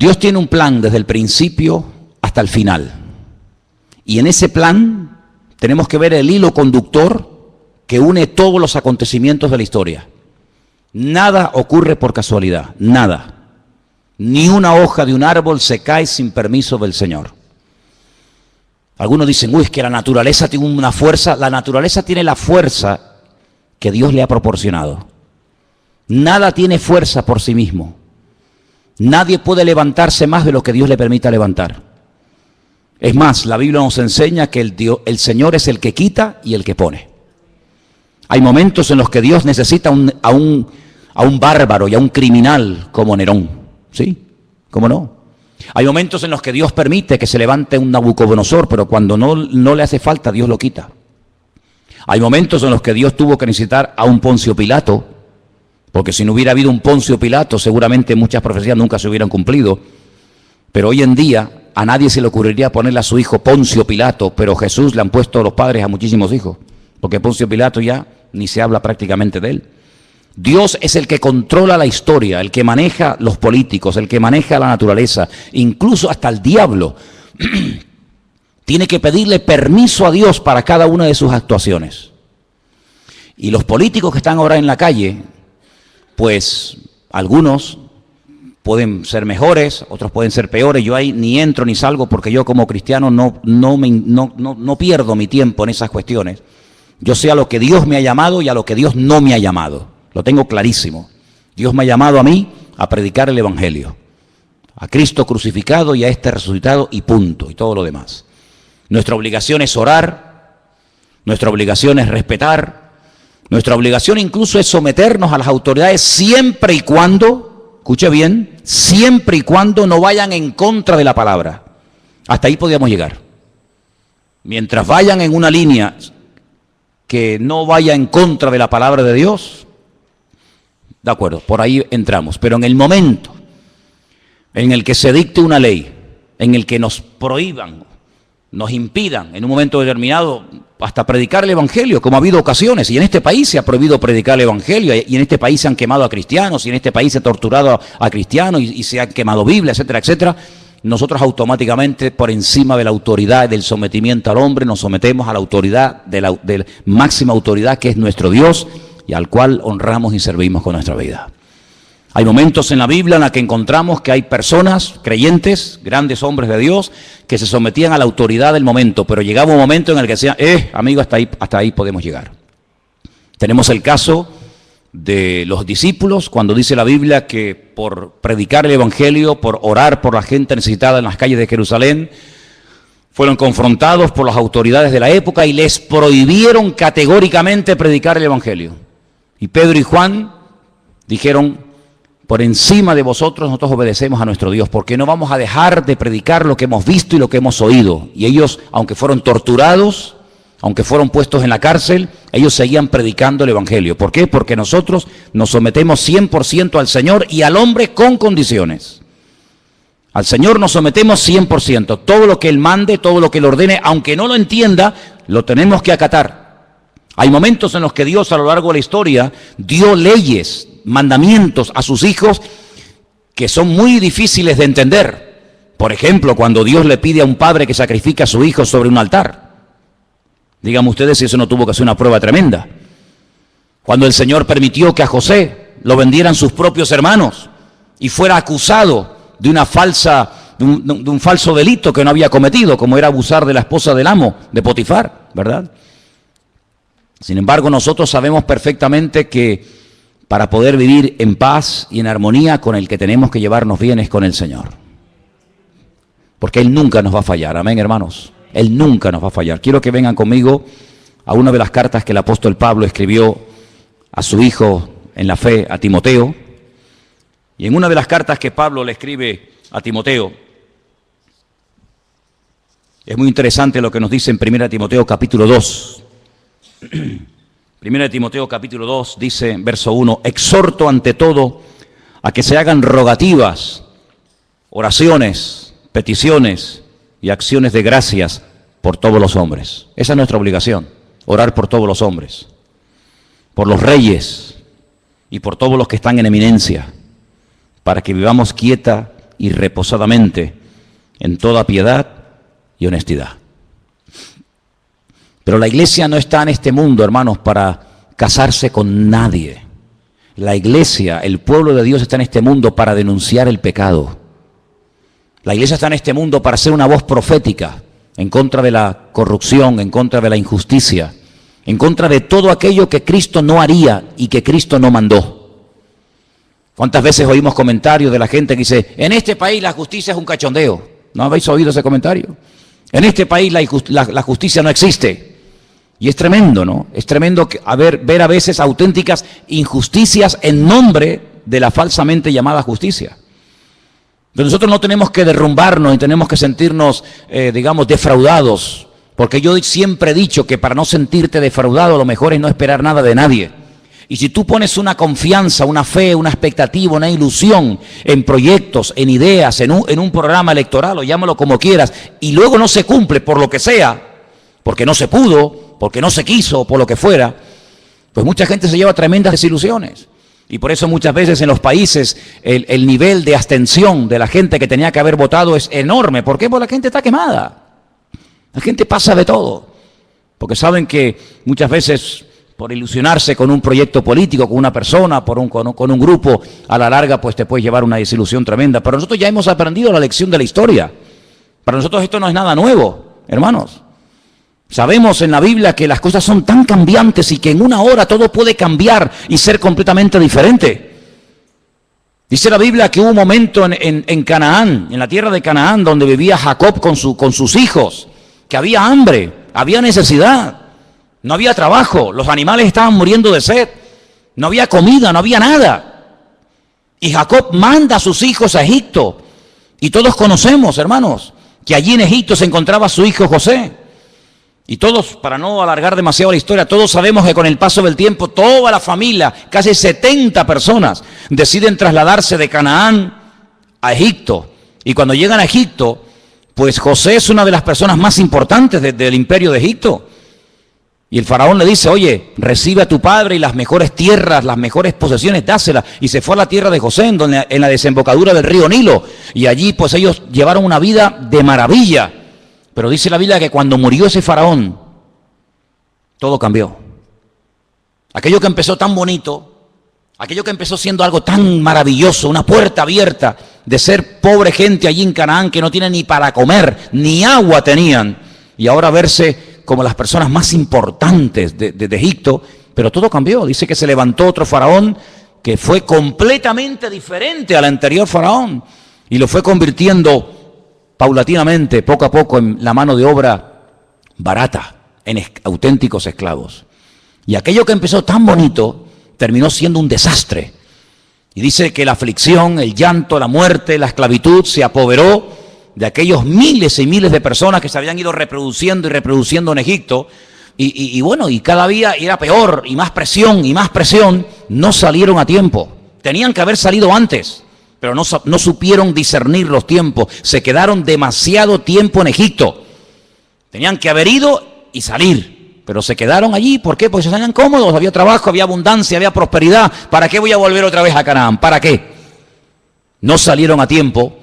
Dios tiene un plan desde el principio hasta el final. Y en ese plan tenemos que ver el hilo conductor que une todos los acontecimientos de la historia. Nada ocurre por casualidad, nada. Ni una hoja de un árbol se cae sin permiso del Señor. Algunos dicen, uy, es que la naturaleza tiene una fuerza. La naturaleza tiene la fuerza que Dios le ha proporcionado. Nada tiene fuerza por sí mismo. Nadie puede levantarse más de lo que Dios le permita levantar. Es más, la Biblia nos enseña que el Señor es el que quita y el que pone. Hay momentos en los que Dios necesita a un bárbaro y a un criminal como Nerón. ¿Sí? ¿Cómo no? Hay momentos en los que Dios permite que se levante un Nabucodonosor, pero cuando no le hace falta, Dios lo quita. Hay momentos en los que Dios tuvo que necesitar a un Poncio Pilato, porque si no hubiera habido un Poncio Pilato, seguramente muchas profecías nunca se hubieran cumplido. Pero hoy en día a nadie se le ocurriría ponerle a su hijo Poncio Pilato, pero Jesús le han puesto los padres a muchísimos hijos, porque Poncio Pilato ya ni se habla prácticamente de él. Dios es el que controla la historia, el que maneja los políticos, el que maneja la naturaleza, incluso hasta el diablo. Tiene que pedirle permiso a Dios para cada una de sus actuaciones. Y los políticos que están ahora en la calle, pues algunos pueden ser mejores, otros pueden ser peores. Yo ahí ni entro ni salgo porque yo como cristiano no pierdo mi tiempo en esas cuestiones. Yo sé a lo que Dios me ha llamado y a lo que Dios no me ha llamado. Lo tengo clarísimo. Dios me ha llamado a mí a predicar el Evangelio. A Cristo crucificado y a este resucitado y punto. Y todo lo demás. Nuestra obligación es orar. Nuestra obligación es respetar. Nuestra obligación incluso es someternos a las autoridades siempre y cuando, escuche bien, siempre y cuando no vayan en contra de la palabra. Hasta ahí podíamos llegar. Mientras vayan en una línea que no vaya en contra de la palabra de Dios, de acuerdo, por ahí entramos. Pero en el momento en el que se dicte una ley, en el que nos prohíban, nos impidan en un momento determinado hasta predicar el Evangelio, como ha habido ocasiones, y en este país se ha prohibido predicar el Evangelio, y en este país se han quemado a cristianos, y en este país se ha torturado a cristianos, y se han quemado Biblias, etcétera, etcétera, nosotros automáticamente, por encima de la autoridad, del sometimiento al hombre, nos sometemos a la autoridad, de la máxima autoridad que es nuestro Dios, y al cual honramos y servimos con nuestra vida. Hay momentos en la Biblia en la que encontramos que hay personas, creyentes, grandes hombres de Dios, que se sometían a la autoridad del momento, pero llegaba un momento en el que decían, amigo, hasta ahí podemos llegar. Tenemos el caso de los discípulos, cuando dice la Biblia que por predicar el Evangelio, por orar por la gente necesitada en las calles de Jerusalén, fueron confrontados por las autoridades de la época y les prohibieron categóricamente predicar el Evangelio. Y Pedro y Juan dijeron, por encima de vosotros nosotros obedecemos a nuestro Dios, porque no vamos a dejar de predicar lo que hemos visto y lo que hemos oído. Y ellos, aunque fueron torturados, aunque fueron puestos en la cárcel, ellos seguían predicando el Evangelio. ¿Por qué? Porque nosotros nos sometemos 100% al Señor y al hombre con condiciones. Al Señor nos sometemos 100%. Todo lo que Él mande, todo lo que Él ordene, aunque no lo entienda, lo tenemos que acatar. Hay momentos en los que Dios a lo largo de la historia dio leyes, mandamientos a sus hijos que son muy difíciles de entender. Por ejemplo, cuando Dios le pide a un padre que sacrifique a su hijo sobre un altar. Díganme ustedes si eso no tuvo que ser una prueba tremenda. Cuando el Señor permitió que a José lo vendieran sus propios hermanos y fuera acusado de un falso delito que no había cometido, como era abusar de la esposa del amo, de Potifar, ¿verdad? Sin embargo, nosotros sabemos perfectamente que para poder vivir en paz y en armonía, con el que tenemos que llevarnos bien es con el Señor. Porque Él nunca nos va a fallar, amén, hermanos. Él nunca nos va a fallar. Quiero que vengan conmigo a una de las cartas que el apóstol Pablo escribió a su hijo en la fe, a Timoteo. Y en una de las cartas que Pablo le escribe a Timoteo, es muy interesante lo que nos dice en 1 Timoteo capítulo 2. 1 Timoteo capítulo 2 dice, verso 1, exhorto ante todo a que se hagan rogativas, oraciones, peticiones y acciones de gracias por todos los hombres. Esa es nuestra obligación, orar por todos los hombres, por los reyes y por todos los que están en eminencia, para que vivamos quieta y reposadamente en toda piedad y honestidad. Pero la iglesia no está en este mundo, hermanos, para casarse con nadie. La iglesia, el pueblo de Dios está en este mundo para denunciar el pecado. La iglesia está en este mundo para ser una voz profética en contra de la corrupción, en contra de la injusticia, en contra de todo aquello que Cristo no haría y que Cristo no mandó. ¿Cuántas veces oímos comentarios de la gente que dice, en este país la justicia es un cachondeo? ¿No habéis oído ese comentario? En este país la justicia no existe. Y es tremendo, ¿no? Es tremendo ver a veces auténticas injusticias en nombre de la falsamente llamada justicia. Pero nosotros no tenemos que derrumbarnos y tenemos que sentirnos, digamos, defraudados. Porque yo siempre he dicho que para no sentirte defraudado lo mejor es no esperar nada de nadie. Y si tú pones una confianza, una fe, una expectativa, una ilusión en proyectos, en ideas, en un programa electoral, o llámalo como quieras, y luego no se cumple por lo que sea, porque no se pudo, porque no se quiso, por lo que fuera, pues mucha gente se lleva tremendas desilusiones. Y por eso muchas veces en los países el nivel de abstención de la gente que tenía que haber votado es enorme. ¿Por qué? Porque la gente está quemada. La gente pasa de todo. Porque saben que muchas veces por ilusionarse con un proyecto político, con una persona, con un grupo, a la larga pues te puede llevar una desilusión tremenda. Pero nosotros ya hemos aprendido la lección de la historia. Para nosotros esto no es nada nuevo, hermanos. Sabemos en la Biblia que las cosas son tan cambiantes y que en una hora todo puede cambiar y ser completamente diferente. Dice la Biblia que hubo un momento en Canaán, en la tierra de Canaán, donde vivía Jacob con sus hijos, que había hambre, había necesidad, no había trabajo, los animales estaban muriendo de sed, no había comida, no había nada. Y Jacob manda a sus hijos a Egipto. Y todos conocemos, hermanos, que allí en Egipto se encontraba su hijo José. Y todos, para no alargar demasiado la historia, todos sabemos que con el paso del tiempo toda la familia, casi 70 personas, deciden trasladarse de Canaán a Egipto. Y cuando llegan a Egipto, pues José es una de las personas más importantes del imperio de Egipto. Y el faraón le dice, oye, recibe a tu padre y las mejores tierras, las mejores posesiones, dáselas. Y se fue a la tierra de José, en la desembocadura del río Nilo. Y allí pues ellos llevaron una vida de maravilla. Pero dice la Biblia que cuando murió ese faraón, todo cambió. Aquello que empezó tan bonito, aquello que empezó siendo algo tan maravilloso, una puerta abierta de ser pobre gente allí en Canaán que no tienen ni para comer, ni agua tenían, y ahora verse como las personas más importantes de Egipto, pero todo cambió. Dice que se levantó otro faraón que fue completamente diferente al anterior faraón y lo fue convirtiendo paulatinamente, poco a poco, en la mano de obra barata, en auténticos esclavos. Y aquello que empezó tan bonito terminó siendo un desastre. Y dice que la aflicción, el llanto, la muerte, la esclavitud se apoderó de aquellos miles y miles de personas que se habían ido reproduciendo y reproduciendo en Egipto. Y bueno, y cada día era peor, y más presión, no salieron a tiempo. Tenían que haber salido antes, pero no supieron discernir los tiempos. Se quedaron demasiado tiempo en Egipto. Tenían que haber ido y salir, pero se quedaron allí. ¿Por qué? Porque se sentían cómodos, había trabajo, había abundancia, había prosperidad. ¿Para qué voy a volver otra vez a Canaán? ¿Para qué? No salieron a tiempo.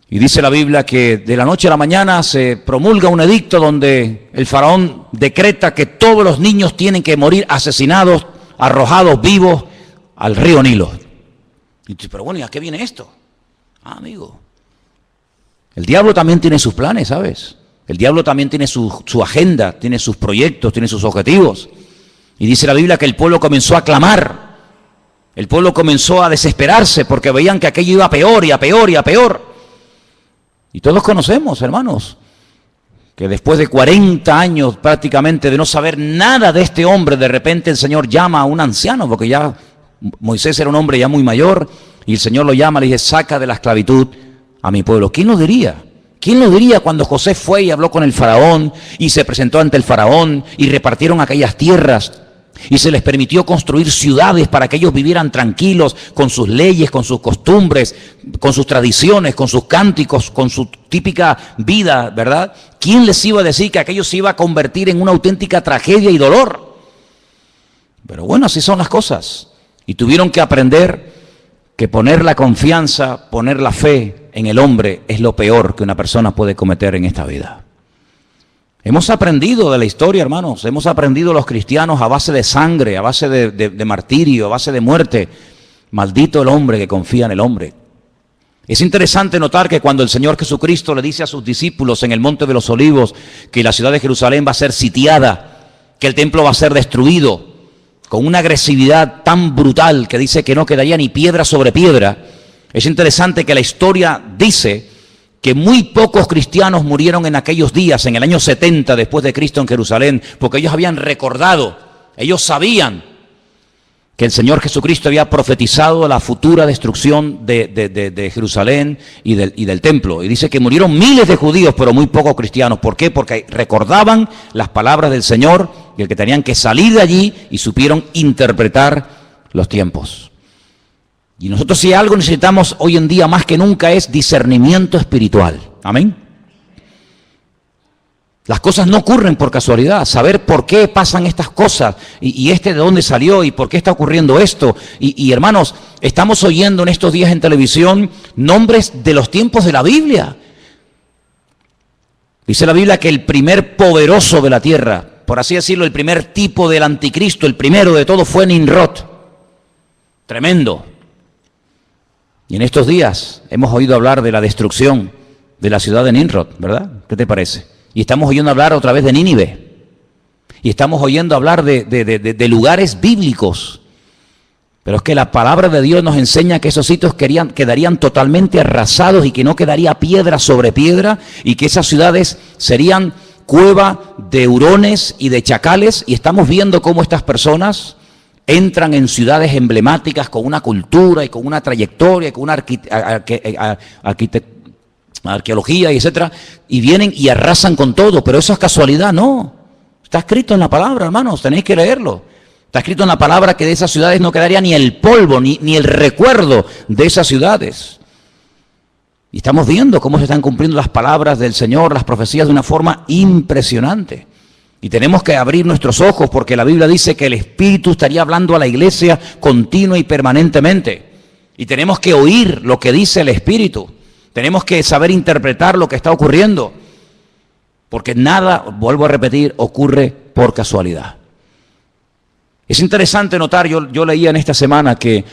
Y dice la Biblia que de la noche a la mañana se promulga un edicto donde el faraón decreta que todos los niños tienen que morir asesinados, arrojados vivos al río Nilo. Y dice, pero bueno, ¿y a qué viene esto? Amigo, el diablo también tiene sus planes, ¿sabes? El diablo también tiene su agenda, tiene sus proyectos, tiene sus objetivos. Y dice la Biblia que el pueblo comenzó a clamar. El pueblo comenzó a desesperarse porque veían que aquello iba a peor y a peor y a peor. Y todos conocemos, hermanos, que después de 40 años prácticamente de no saber nada de este hombre, de repente el Señor llama a un anciano, porque ya Moisés era un hombre ya muy mayor, y el Señor lo llama, le dice, saca de la esclavitud a mi pueblo. ¿Quién lo diría? ¿Quién lo diría cuando José fue y habló con el faraón y se presentó ante el faraón y repartieron aquellas tierras y se les permitió construir ciudades para que ellos vivieran tranquilos con sus leyes, con sus costumbres, con sus tradiciones, con sus cánticos, con su típica vida, ¿verdad? ¿Quién les iba a decir que aquello se iba a convertir en una auténtica tragedia y dolor? Pero bueno, así son las cosas. Y tuvieron que aprender que poner la confianza, poner la fe en el hombre es lo peor que una persona puede cometer en esta vida. Hemos aprendido de la historia, hermanos, hemos aprendido los cristianos a base de sangre, a base de martirio, a base de muerte. Maldito el hombre que confía en el hombre. Es interesante notar que cuando el Señor Jesucristo le dice a sus discípulos en el Monte de los Olivos que la ciudad de Jerusalén va a ser sitiada, que el templo va a ser destruido, con una agresividad tan brutal que dice que no quedaría ni piedra sobre piedra, es interesante que la historia dice que muy pocos cristianos murieron en aquellos días, en el año 70 después de Cristo en Jerusalén, porque ellos habían recordado, ellos sabían que el Señor Jesucristo había profetizado la futura destrucción de Jerusalén y del templo. Y dice que murieron miles de judíos, pero muy pocos cristianos. ¿Por qué? Porque recordaban las palabras del Señor y el que tenían que salir de allí y supieron interpretar los tiempos. Y nosotros si algo necesitamos hoy en día más que nunca es discernimiento espiritual. Amén. Las cosas no ocurren por casualidad, saber por qué pasan estas cosas y de dónde salió y por qué está ocurriendo esto. Y hermanos, estamos oyendo en estos días en televisión nombres de los tiempos de la Biblia. Dice la Biblia que el primer poderoso de la tierra, por así decirlo, el primer tipo del anticristo, el primero de todo fue Nimrod. Tremendo. Y en estos días hemos oído hablar de la destrucción de la ciudad de Nimrod, ¿verdad? ¿Qué te parece? Y estamos oyendo hablar otra vez de Nínive. Y estamos oyendo hablar de lugares bíblicos. Pero es que la palabra de Dios nos enseña que esos sitios quedarían totalmente arrasados y que no quedaría piedra sobre piedra y que esas ciudades serían cueva de hurones y de chacales. Y estamos viendo cómo estas personas entran en ciudades emblemáticas con una cultura y con una trayectoria, con una arqueología y etcétera, y vienen y arrasan con todo, pero eso es casualidad, no. Está escrito en la palabra, hermanos, tenéis que leerlo. Está escrito en la palabra que de esas ciudades no quedaría ni el polvo, ni el recuerdo de esas ciudades. Y estamos viendo cómo se están cumpliendo las palabras del Señor, las profecías de una forma impresionante. Y tenemos que abrir nuestros ojos porque la Biblia dice que el Espíritu estaría hablando a la iglesia continua y permanentemente. Y tenemos que oír lo que dice el Espíritu. Tenemos que saber interpretar lo que está ocurriendo, porque nada, vuelvo a repetir, ocurre por casualidad. Es interesante notar, yo leía en esta semana que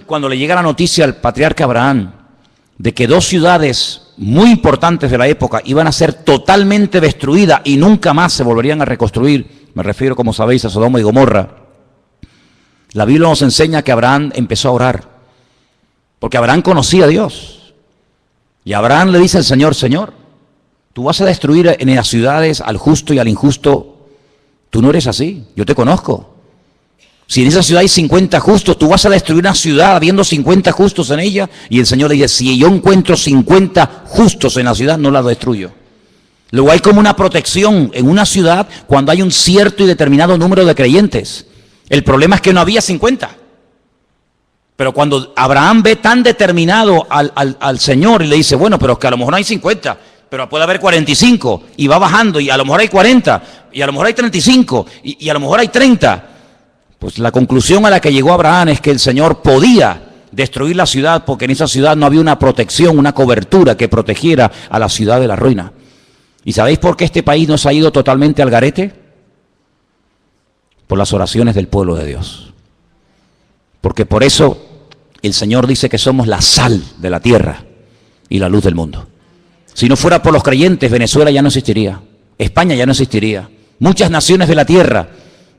cuando le llega la noticia al patriarca Abraham de que dos ciudades muy importantes de la época iban a ser totalmente destruidas y nunca más se volverían a reconstruir, me refiero, como sabéis, a Sodoma y Gomorra, la Biblia nos enseña que Abraham empezó a orar, porque Abraham conocía a Dios. Y Abraham le dice al Señor, Señor, tú vas a destruir en las ciudades al justo y al injusto. Tú no eres así, yo te conozco. Si en esa ciudad hay 50 justos, tú vas a destruir una ciudad habiendo 50 justos en ella. Y el Señor le dice, si yo encuentro 50 justos en la ciudad, no la destruyo. Luego hay como una protección en una ciudad cuando hay un cierto y determinado número de creyentes. El problema es que no había 50. Pero cuando Abraham ve tan determinado al Señor y le dice, bueno, pero es que a lo mejor no hay 50, pero puede haber 45, y va bajando, y a lo mejor hay 40, y a lo mejor hay 35, y a lo mejor hay 30. Pues la conclusión a la que llegó Abraham es que el Señor podía destruir la ciudad porque en esa ciudad no había una protección, una cobertura que protegiera a la ciudad de la ruina. ¿Y sabéis por qué este país no se ha ido totalmente al garete? Por las oraciones del pueblo de Dios. Porque por eso el Señor dice que somos la sal de la tierra y la luz del mundo. Si no fuera por los creyentes, Venezuela ya no existiría, España ya no existiría. Muchas naciones de la tierra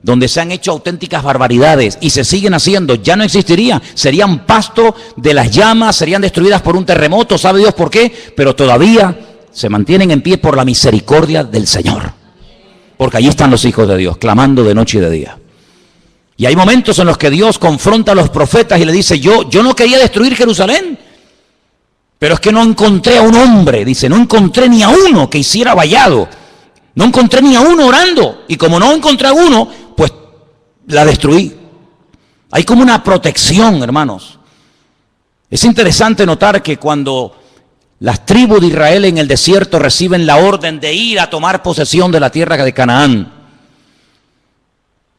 donde se han hecho auténticas barbaridades y se siguen haciendo, ya no existirían. Serían pasto de las llamas, serían destruidas por un terremoto, ¿sabe Dios por qué? Pero todavía se mantienen en pie por la misericordia del Señor. Porque allí están los hijos de Dios, clamando de noche y de día. Y hay momentos en los que Dios confronta a los profetas y le dice, yo no quería destruir Jerusalén, pero es que no encontré a un hombre, dice, no encontré ni a uno que hiciera vallado, no encontré ni a uno orando, y como no encontré a uno, pues la destruí. Hay como una protección, hermanos. Es interesante notar que cuando las tribus de Israel en el desierto reciben la orden de ir a tomar posesión de la tierra de Canaán,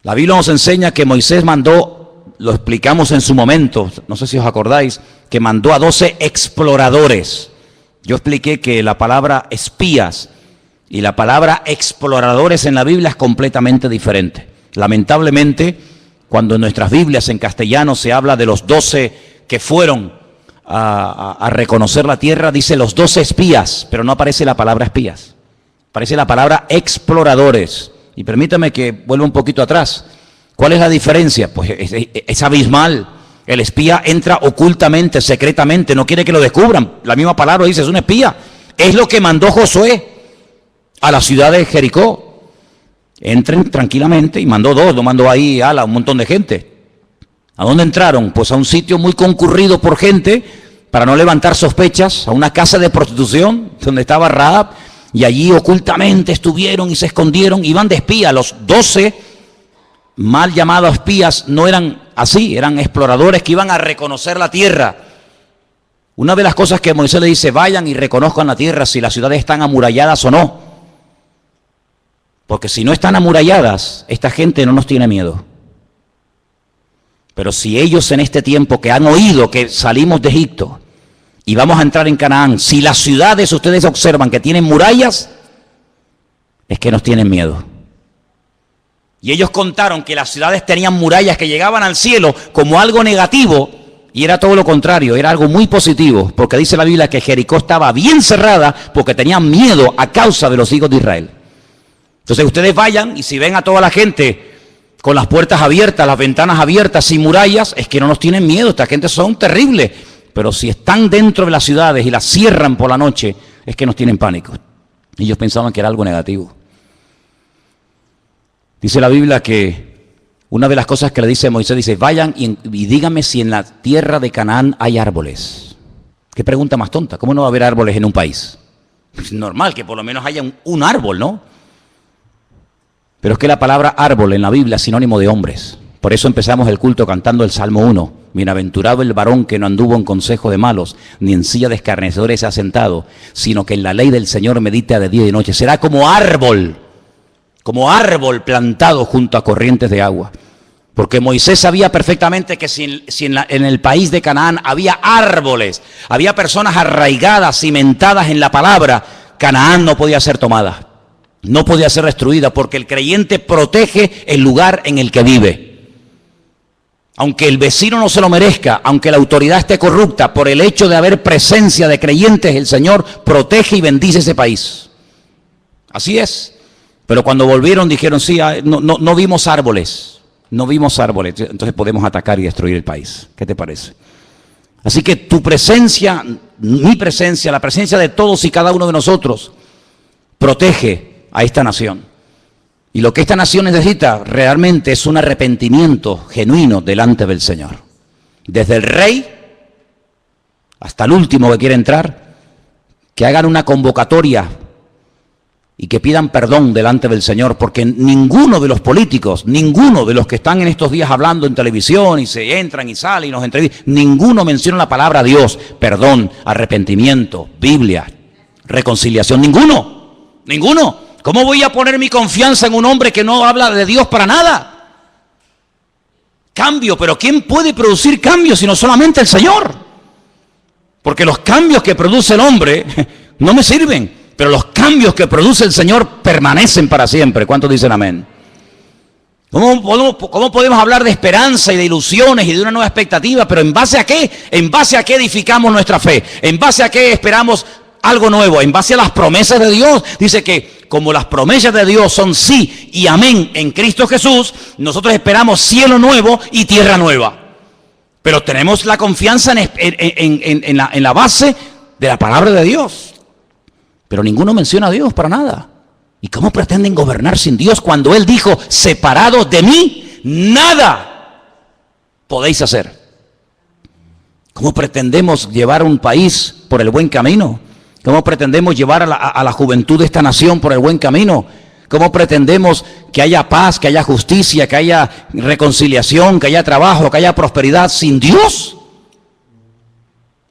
la Biblia nos enseña que Moisés mandó lo explicamos en su momento, no sé si os acordáis, que mandó a 12 exploradores. Yo expliqué que la palabra espías y la palabra exploradores en la Biblia es completamente diferente. Lamentablemente, cuando en nuestras Biblias en castellano se habla de los 12 que fueron a reconocer la tierra, dice los 12 espías, pero no aparece la palabra espías. Aparece la palabra exploradores. Y permítame que vuelva un poquito atrás. ¿Cuál es la diferencia? Pues es abismal. El espía entra ocultamente, secretamente, no quiere que lo descubran. La misma palabra dice, es un espía. Es lo que mandó Josué a la ciudad de Jericó. Entren tranquilamente, y mandó 2, no mandó ahí a un montón de gente. ¿A dónde entraron? Pues a un sitio muy concurrido por gente, para no levantar sospechas, a una casa de prostitución, donde estaba Rahab, y allí ocultamente estuvieron y se escondieron, iban de espía. Los 12 mal llamados espías no eran así, eran exploradores que iban a reconocer la tierra. Una de las cosas que Moisés le dice, vayan y reconozcan la tierra, si las ciudades están amuralladas o no. Porque si no están amuralladas, esta gente no nos tiene miedo. Pero si ellos en este tiempo que han oído que salimos de Egipto y vamos a entrar en Canaán, si las ciudades ustedes observan que tienen murallas, es que nos tienen miedo. Y ellos contaron que las ciudades tenían murallas que llegaban al cielo como algo negativo, y era todo lo contrario, era algo muy positivo, porque dice la Biblia que Jericó estaba bien cerrada porque tenían miedo a causa de los hijos de Israel. Entonces ustedes vayan, y si ven a toda la gente con las puertas abiertas, las ventanas abiertas, sin murallas, es que no nos tienen miedo, esta gente son terribles. Pero si están dentro de las ciudades y las cierran por la noche, es que nos tienen pánico. Ellos pensaban que era algo negativo. Dice la Biblia que una de las cosas que le dice Moisés, dice, vayan y díganme si en la tierra de Canaán hay árboles. Qué pregunta más tonta, ¿cómo no va a haber árboles en un país? Es normal que por lo menos haya un árbol, ¿no? Pero es que la palabra árbol en la Biblia es sinónimo de hombres. Por eso empezamos el culto cantando el Salmo 1. Bienaventurado el varón que no anduvo en consejo de malos, ni en silla de escarnecedores se ha sentado, sino que en la ley del Señor medita de día y de noche. Será como árbol plantado junto a corrientes de agua. Porque Moisés sabía perfectamente que si en el país de Canaán había árboles, había personas arraigadas, cimentadas en la palabra, Canaán no podía ser tomada. No podía ser destruida, porque el creyente protege el lugar en el que vive. Aunque el vecino no se lo merezca, aunque la autoridad esté corrupta, por el hecho de haber presencia de creyentes, el Señor protege y bendice ese país. Así es. Pero cuando volvieron dijeron, sí, no vimos árboles, no vimos árboles, entonces podemos atacar y destruir el país. ¿Qué te parece? Así que tu presencia, mi presencia, la presencia de todos y cada uno de nosotros, protege a esta nación. Y lo que esta nación necesita realmente es un arrepentimiento genuino delante del Señor. Desde el rey hasta el último que quiere entrar, que hagan una convocatoria y que pidan perdón delante del Señor, porque ninguno de los políticos, ninguno de los que están en estos días hablando en televisión y se entran y salen y nos entrevistan, ninguno menciona la palabra Dios, perdón, arrepentimiento, Biblia, reconciliación, ninguno. ¿Cómo voy a poner mi confianza en un hombre que no habla de Dios para nada? Cambio, pero ¿quién puede producir cambios sino solamente el Señor? Porque los cambios que produce el hombre no me sirven, pero los cambios que produce el Señor permanecen para siempre. ¿Cuántos dicen amén? ¿Cómo podemos hablar de esperanza y de ilusiones y de una nueva expectativa? Pero ¿en base a qué? ¿En base a qué edificamos nuestra fe? ¿En base a qué esperamos algo nuevo? En base a las promesas de Dios. Dice que como las promesas de Dios son sí y amén en Cristo Jesús, nosotros esperamos cielo nuevo y tierra nueva. Pero tenemos la confianza en la base de la palabra de Dios. Pero ninguno menciona a Dios para nada. ¿Y cómo pretenden gobernar sin Dios cuando Él dijo, separados de mí, nada podéis hacer? ¿Cómo pretendemos llevar un país por el buen camino? ¿Cómo pretendemos llevar a la juventud de esta nación por el buen camino? ¿Cómo pretendemos que haya paz, que haya justicia, que haya reconciliación, que haya trabajo, que haya prosperidad sin Dios?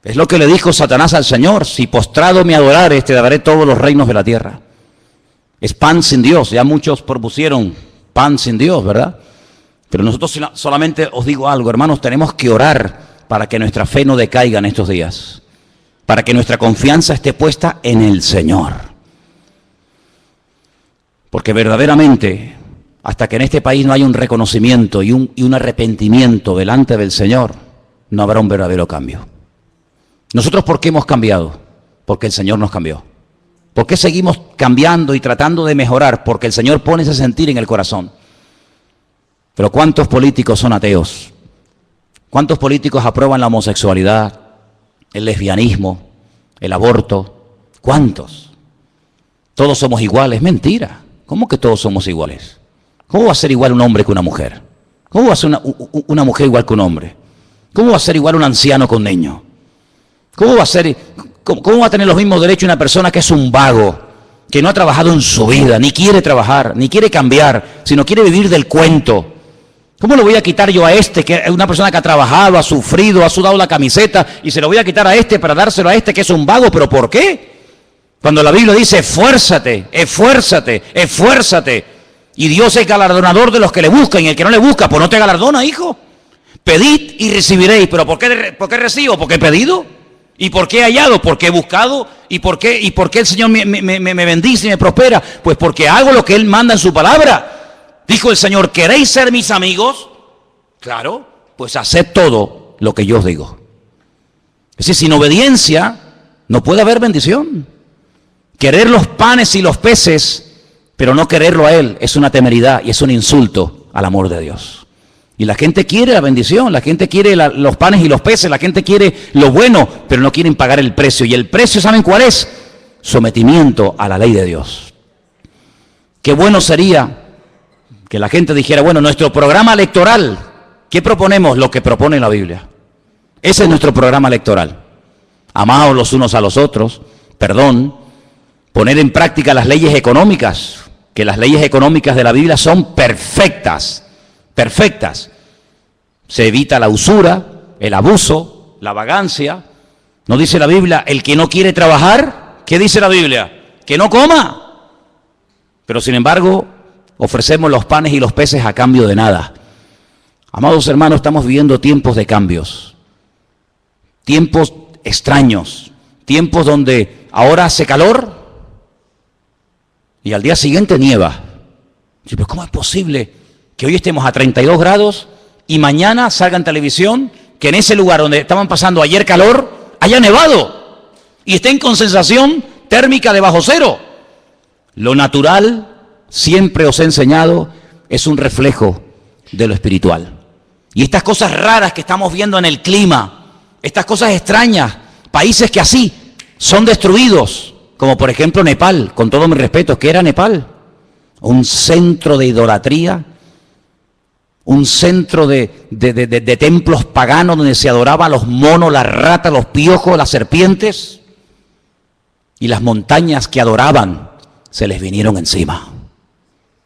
Es lo que le dijo Satanás al Señor: si postrado me adorares, te daré todos los reinos de la tierra. Es pan sin Dios. Ya muchos propusieron pan sin Dios, ¿verdad? Pero nosotros solamente os digo algo, hermanos, tenemos que orar para que nuestra fe no decaiga en estos días, para que nuestra confianza esté puesta en el Señor. Porque verdaderamente, hasta que en este país no haya un reconocimiento y un arrepentimiento delante del Señor, no habrá un verdadero cambio. ¿Nosotros por qué hemos cambiado? Porque el Señor nos cambió. ¿Por qué seguimos cambiando y tratando de mejorar? Porque el Señor pone ese sentir en el corazón. Pero ¿cuántos políticos son ateos? ¿Cuántos políticos aprueban la homosexualidad, el lesbianismo, el aborto? ¿Cuántos? Todos somos iguales. Mentira. ¿Cómo que todos somos iguales? ¿Cómo va a ser igual un hombre que una mujer? ¿Cómo va a ser una mujer igual que un hombre? ¿Cómo va a ser igual un anciano que un niño? ¿Cómo va a tener los mismos derechos una persona que es un vago, que no ha trabajado en su vida, ni quiere trabajar, ni quiere cambiar, sino quiere vivir del cuento? ¿Cómo le voy a quitar yo a este, que es una persona que ha trabajado, ha sufrido, ha sudado la camiseta, y se lo voy a quitar a este para dárselo a este que es un vago? ¿Pero por qué? Cuando la Biblia dice, esfuérzate, esfuérzate, esfuérzate, y Dios es galardonador de los que le buscan, y el que no le busca, pues no te galardona, hijo. Pedid y recibiréis. ¿Pero por qué recibo? Porque he pedido. ¿Y por qué he hallado? Porque he buscado. ¿Y por qué el Señor me bendice y me prospera? Pues porque hago lo que Él manda en su palabra. Dijo el Señor, ¿queréis ser mis amigos? Claro, pues haced todo lo que yo os digo. Es decir, sin obediencia no puede haber bendición. Querer los panes y los peces, pero no quererlo a Él, es una temeridad y es un insulto al amor de Dios. Y la gente quiere la bendición, la gente quiere los panes y los peces, la gente quiere lo bueno, pero no quieren pagar el precio. Y el precio, ¿saben cuál es? Sometimiento a la ley de Dios. Qué bueno sería que la gente dijera, bueno, nuestro programa electoral, ¿qué proponemos? Lo que propone la Biblia. Ese es nuestro programa electoral. Amaos los unos a los otros, perdón, poner en práctica las leyes económicas, que las leyes económicas de la Biblia son perfectas, perfectas. Se evita la usura, el abuso, la vagancia. ¿No dice la Biblia, el que no quiere trabajar? ¿Qué dice la Biblia? Que no coma. Pero sin embargo, ofrecemos los panes y los peces a cambio de nada. Amados hermanos, estamos viviendo tiempos de cambios, tiempos extraños, tiempos donde ahora hace calor y al día siguiente nieva. Pero ¿cómo es posible que hoy estemos a 32 grados y mañana salga en televisión que en ese lugar donde estaban pasando ayer calor haya nevado y estén con sensación térmica de bajo cero? Lo natural, siempre os he enseñado, es un reflejo de lo espiritual. Y estas cosas raras que estamos viendo en el clima, estas cosas extrañas, países que así son destruidos, como por ejemplo Nepal, con todo mi respeto, ¿qué era Nepal? Un centro de idolatría, un centro de templos paganos donde se adoraba a los monos, las ratas, los piojos, las serpientes, y las montañas que adoraban se les vinieron encima.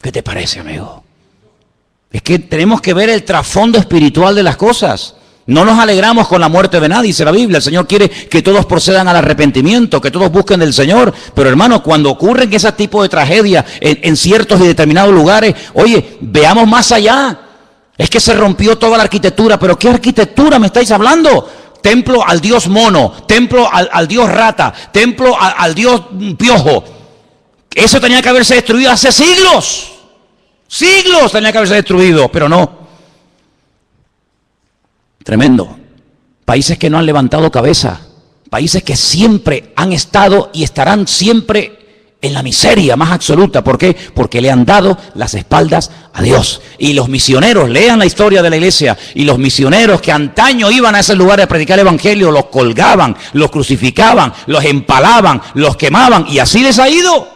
¿Qué te parece, amigo? Es que tenemos que ver el trasfondo espiritual de las cosas. No nos alegramos con la muerte de nadie, dice la Biblia. El Señor quiere que todos procedan al arrepentimiento, que todos busquen del Señor. Pero hermano, cuando ocurren ese tipo de tragedias en ciertos y determinados lugares, oye, veamos más allá. Es que se rompió toda la arquitectura. ¿Pero qué arquitectura me estáis hablando? Templo al dios mono, templo al dios rata, templo al dios piojo. Eso tenía que haberse destruido hace siglos. Siglos tenía que haberse destruido, pero no. Tremendo. Países que no han levantado cabeza. Países que siempre han estado y estarán siempre en la miseria más absoluta. ¿Por qué? Porque le han dado las espaldas a Dios. Y los misioneros, lean la historia de la iglesia, y los misioneros que antaño iban a ese lugar a predicar el evangelio, los colgaban, los crucificaban, los empalaban, los quemaban, y así les ha ido.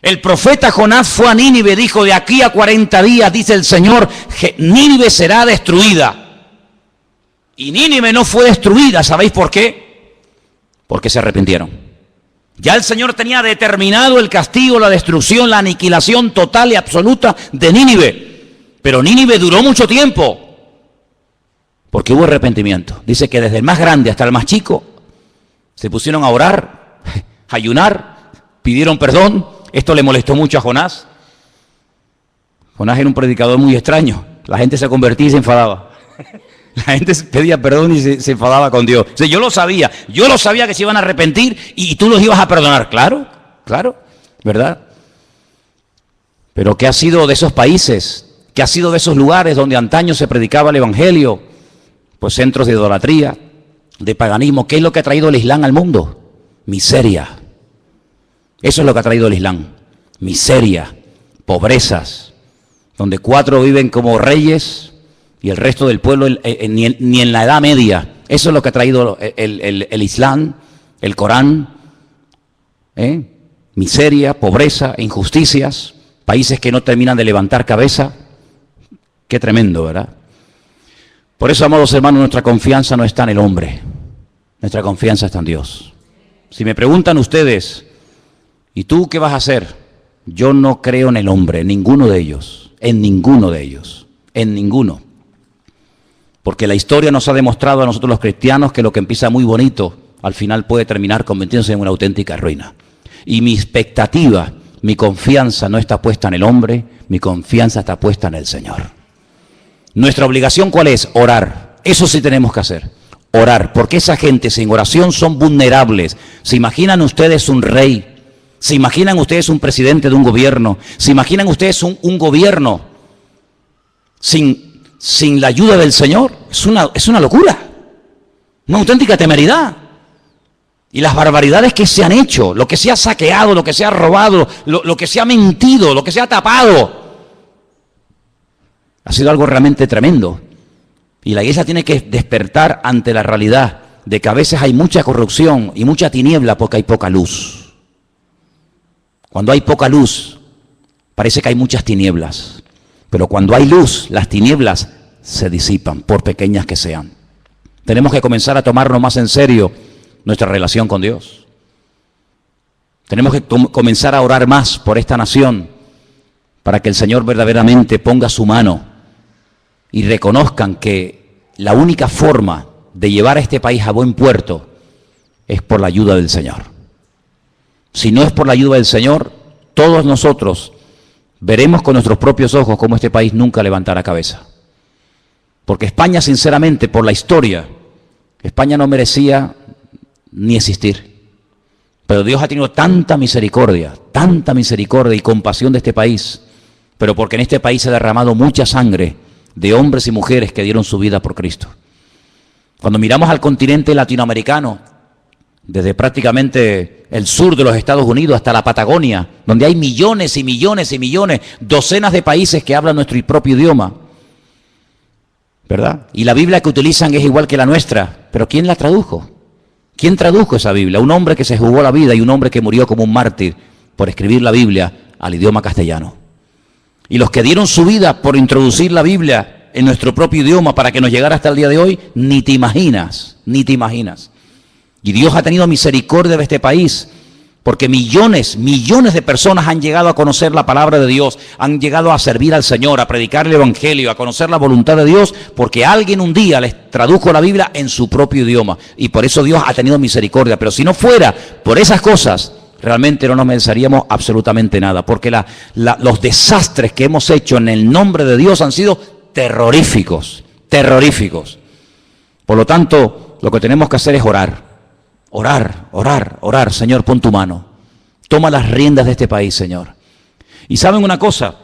El profeta Jonás fue a Nínive, dijo, de aquí a 40 días, dice el Señor, Nínive será destruida. Y Nínive no fue destruida, ¿sabéis por qué? Porque se arrepintieron. Ya el Señor tenía determinado el castigo, la destrucción, la aniquilación total y absoluta de Nínive. Pero Nínive duró mucho tiempo, porque hubo arrepentimiento. Dice que desde el más grande hasta el más chico se pusieron a orar, a ayunar, pidieron perdón. Esto le molestó mucho a Jonás. Jonás era un predicador muy extraño. La gente se convertía y se enfadaba. La gente pedía perdón y se enfadaba con Dios. O sea, yo lo sabía que se iban a arrepentir y tú los ibas a perdonar. Claro, ¿verdad? Pero ¿qué ha sido de esos países? ¿Qué ha sido de esos lugares donde antaño se predicaba el evangelio? Pues centros de idolatría, de paganismo. ¿Qué es lo que ha traído el Islam al mundo? Miseria. Eso es lo que ha traído el Islam. Miseria, pobrezas, donde 4 viven como reyes y el resto del pueblo ni en la Edad Media. Eso es lo que ha traído el Islam, el Corán. Miseria, pobreza, injusticias, países que no terminan de levantar cabeza. Qué tremendo, ¿verdad? Por eso, amados hermanos, nuestra confianza no está en el hombre. Nuestra confianza está en Dios. Si me preguntan ustedes, ¿y tú qué vas a hacer? Yo no creo en el hombre, en ninguno de ellos, en ninguno. Porque la historia nos ha demostrado a nosotros los cristianos que lo que empieza muy bonito, al final puede terminar convirtiéndose en una auténtica ruina. Y mi expectativa, mi confianza no está puesta en el hombre, mi confianza está puesta en el Señor. Nuestra obligación, ¿cuál es? Orar. Eso sí tenemos que hacer. Orar, porque esa gente sin oración son vulnerables. ¿Se imaginan ustedes un rey? ¿Se imaginan ustedes un presidente de un gobierno? ¿Se imaginan ustedes un gobierno sin la ayuda del Señor? Es una locura, una auténtica temeridad. Y las barbaridades que se han hecho, lo que se ha saqueado, lo que se ha robado, lo que se ha mentido, lo que se ha tapado, ha sido algo realmente tremendo. Y la iglesia tiene que despertar ante la realidad de que a veces hay mucha corrupción y mucha tiniebla porque hay poca luz. Cuando hay poca luz, parece que hay muchas tinieblas. Pero cuando hay luz, las tinieblas se disipan, por pequeñas que sean. Tenemos que comenzar a tomarnos más en serio nuestra relación con Dios. Tenemos que comenzar a orar más por esta nación, para que el Señor verdaderamente ponga su mano y reconozcan que la única forma de llevar a este país a buen puerto es por la ayuda del Señor. Si no es por la ayuda del Señor, todos nosotros veremos con nuestros propios ojos cómo este país nunca levantará cabeza. Porque España, sinceramente, por la historia, España no merecía ni existir. Pero Dios ha tenido tanta misericordia y compasión de este país, pero porque en este país se ha derramado mucha sangre de hombres y mujeres que dieron su vida por Cristo. Cuando miramos al continente latinoamericano, desde prácticamente el sur de los Estados Unidos hasta la Patagonia, donde hay millones y millones y millones, docenas de países que hablan nuestro propio idioma, ¿verdad? Y la Biblia que utilizan es igual que la nuestra, pero ¿quién la tradujo? ¿Quién tradujo esa Biblia? Un hombre que se jugó la vida y un hombre que murió como un mártir por escribir la Biblia al idioma castellano. Y los que dieron su vida por introducir la Biblia en nuestro propio idioma para que nos llegara hasta el día de hoy, ni te imaginas. Y Dios ha tenido misericordia de este país, porque millones de personas han llegado a conocer la palabra de Dios, han llegado a servir al Señor, a predicar el Evangelio, a conocer la voluntad de Dios, porque alguien un día les tradujo la Biblia en su propio idioma. Y por eso Dios ha tenido misericordia. Pero si no fuera por esas cosas, realmente no nos mereceríamos absolutamente nada, porque los desastres que hemos hecho en el nombre de Dios han sido terroríficos. Por lo tanto, lo que tenemos que hacer es orar. Señor, pon tu mano. Toma las riendas de este país, Señor. Y ¿saben una cosa?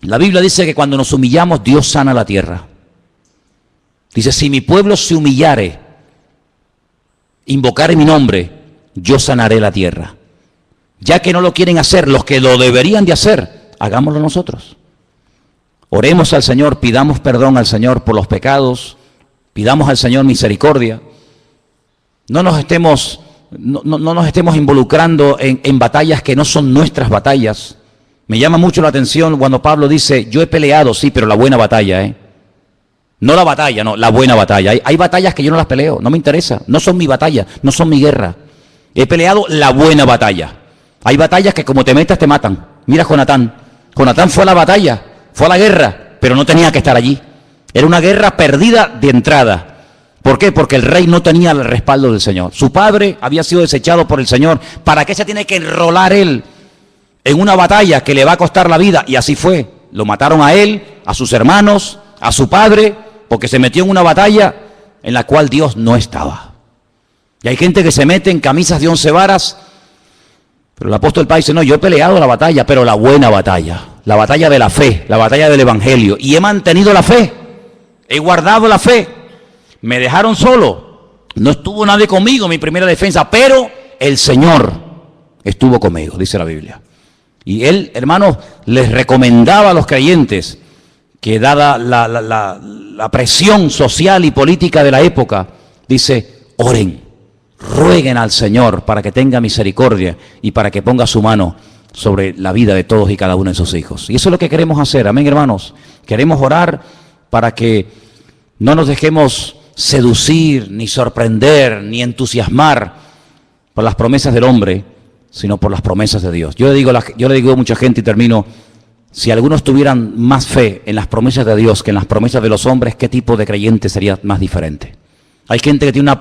La Biblia dice que cuando nos humillamos, Dios sana la tierra. Dice, si mi pueblo se humillare, invocare mi nombre, yo sanaré la tierra. Ya que no lo quieren hacer los que lo deberían de hacer, hagámoslo nosotros. Oremos al Señor, pidamos perdón al Señor por los pecados, pidamos al Señor misericordia. No nos estemos involucrando en batallas que no son nuestras batallas. Me llama mucho la atención cuando Pablo dice, yo he peleado, sí, pero la buena batalla, No la batalla, no, la buena batalla. Hay batallas que yo no las peleo, no me interesa, no son mi batalla, no son mi guerra. He peleado la buena batalla. Hay batallas que como te metas te matan. Mira Jonatán. Jonatán fue a la batalla, fue a la guerra, pero no tenía que estar allí. Era una guerra perdida de entrada. ¿Por qué? Porque el rey no tenía el respaldo del Señor. Su padre había sido desechado por el Señor. ¿Para qué se tiene que enrolar él en una batalla que le va a costar la vida? Y así fue. Lo mataron a él, a sus hermanos, a su padre, porque se metió en una batalla en la cual Dios no estaba. Y hay gente que se mete en camisas de 11 varas, pero el apóstol Pablo dice, no, yo he peleado la batalla, pero la buena batalla, la batalla de la fe, la batalla del evangelio, y he mantenido la fe, he guardado la fe. Me dejaron solo, no estuvo nadie conmigo en mi primera defensa, pero el Señor estuvo conmigo, dice la Biblia. Y él, hermanos, les recomendaba a los creyentes que dada la presión social y política de la época, dice, oren, rueguen al Señor para que tenga misericordia y para que ponga su mano sobre la vida de todos y cada uno de sus hijos. Y eso es lo que queremos hacer, amén, hermanos. Queremos orar para que no nos dejemos seducir, ni sorprender, ni entusiasmar por las promesas del hombre, sino por las promesas de Dios. Yo le digo a mucha gente y termino, si algunos tuvieran más fe en las promesas de Dios que en las promesas de los hombres, ¿qué tipo de creyente sería más diferente? Hay gente que tiene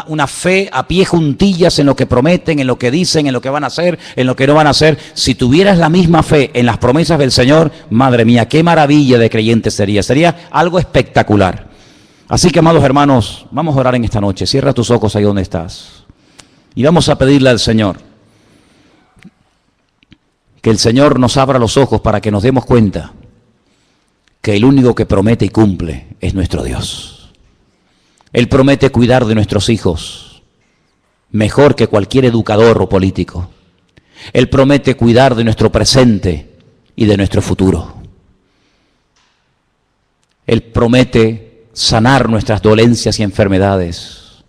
una fe a pie juntillas en lo que prometen, en lo que dicen, en lo que van a hacer, en lo que no van a hacer. Si tuvieras la misma fe en las promesas del Señor, madre mía, qué maravilla de creyente sería. Sería algo espectacular. Así que, amados hermanos, vamos a orar en esta noche. Cierra tus ojos ahí donde estás. Y vamos a pedirle al Señor que el Señor nos abra los ojos para que nos demos cuenta que el único que promete y cumple es nuestro Dios. Él promete cuidar de nuestros hijos mejor que cualquier educador o político. Él promete cuidar de nuestro presente y de nuestro futuro. Él promete sanar nuestras dolencias y enfermedades.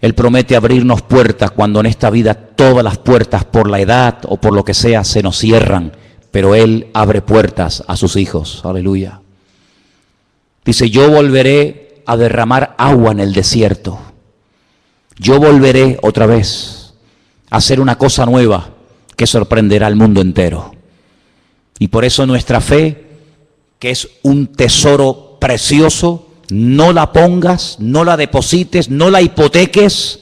Él promete abrirnos puertas cuando en esta vida todas las puertas por la edad o por lo que sea se nos cierran, pero Él abre puertas a sus hijos. Aleluya. Dice, yo volveré a derramar agua en el desierto. Yo volveré otra vez a hacer una cosa nueva que sorprenderá al mundo entero. Y por eso nuestra fe, que es un tesoro precioso, no la pongas, no la deposites, no la hipoteques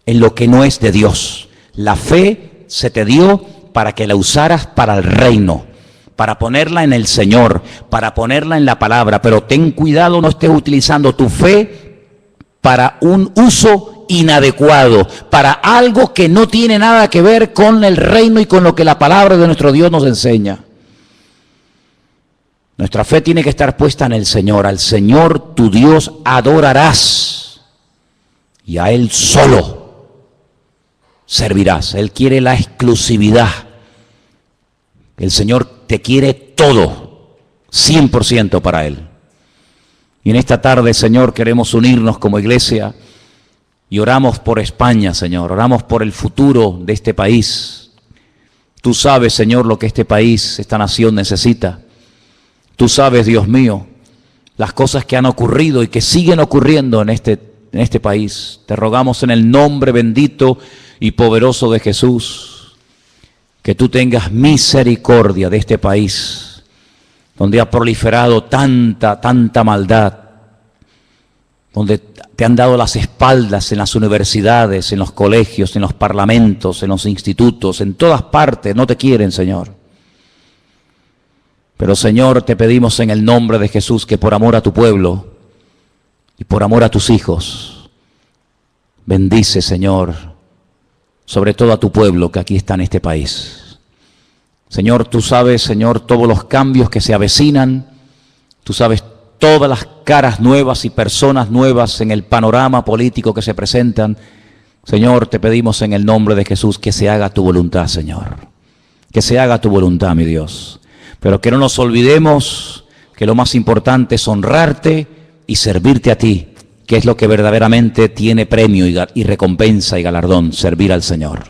en lo que no es de Dios. La fe se te dio para que la usaras para el reino, para ponerla en el Señor, para ponerla en la palabra. Pero ten cuidado, no estés utilizando tu fe para un uso inadecuado, para algo que no tiene nada que ver con el reino y con lo que la palabra de nuestro Dios nos enseña. Nuestra fe tiene que estar puesta en el Señor. Al Señor tu Dios adorarás y a Él solo servirás. Él quiere la exclusividad. El Señor te quiere todo, 100% para Él. Y en esta tarde, Señor, queremos unirnos como iglesia y oramos por España, Señor. Oramos por el futuro de este país. Tú sabes, Señor, lo que este país, esta nación necesita. Tú sabes, Dios mío, las cosas que han ocurrido y que siguen ocurriendo en este país. Te rogamos en el nombre bendito y poderoso de Jesús, que tú tengas misericordia de este país, donde ha proliferado tanta maldad, donde te han dado las espaldas en las universidades, en los colegios, en los parlamentos, en los institutos, en todas partes, no te quieren, Señor. Pero, Señor, te pedimos en el nombre de Jesús que por amor a tu pueblo y por amor a tus hijos, bendice, Señor, sobre todo a tu pueblo que aquí está en este país. Señor, tú sabes, Señor, todos los cambios que se avecinan, tú sabes todas las caras nuevas y personas nuevas en el panorama político que se presentan. Señor, te pedimos en el nombre de Jesús que se haga tu voluntad, Señor. Que se haga tu voluntad, mi Dios. Pero que no nos olvidemos que lo más importante es honrarte y servirte a ti, que es lo que verdaderamente tiene premio y recompensa y galardón, servir al Señor.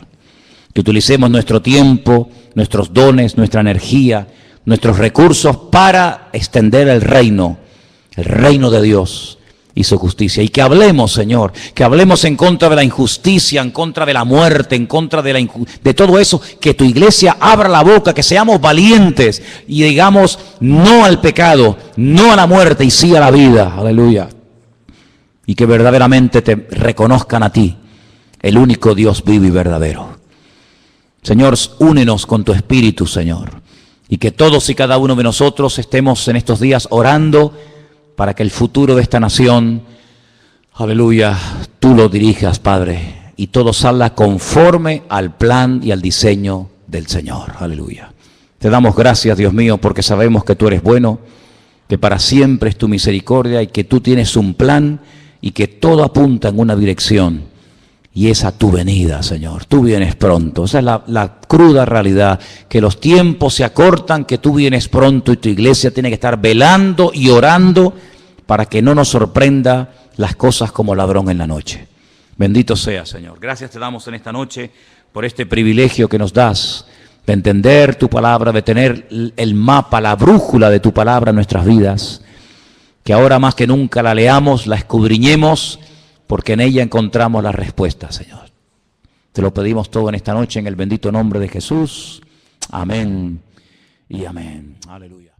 Que utilicemos nuestro tiempo, nuestros dones, nuestra energía, nuestros recursos para extender el reino de Dios y su justicia. Y que hablemos, Señor, que hablemos en contra de la injusticia, en contra de la muerte, en contra de todo eso, que tu iglesia abra la boca, que seamos valientes y digamos no al pecado, no a la muerte y sí a la vida. Aleluya. Y que verdaderamente te reconozcan a ti, el único Dios vivo y verdadero. Señor, únenos con tu espíritu, Señor. Y que todos y cada uno de nosotros estemos en estos días orando para que el futuro de esta nación, aleluya, tú lo dirijas, Padre, y todo salga conforme al plan y al diseño del Señor. Aleluya. Te damos gracias, Dios mío, porque sabemos que tú eres bueno, que para siempre es tu misericordia y que tú tienes un plan y que todo apunta en una dirección, y es a tu venida, Señor. Tú vienes pronto. Esa es la cruda realidad, que los tiempos se acortan, que tú vienes pronto y tu iglesia tiene que estar velando y orando para que no nos sorprenda las cosas como ladrón en la noche. Bendito sea, Señor. Gracias te damos en esta noche por este privilegio que nos das de entender tu palabra, de tener el mapa, la brújula de tu palabra en nuestras vidas, que ahora más que nunca la leamos, la escudriñemos, porque en ella encontramos la respuesta, Señor. Te lo pedimos todo en esta noche en el bendito nombre de Jesús. Amén y amén. Aleluya.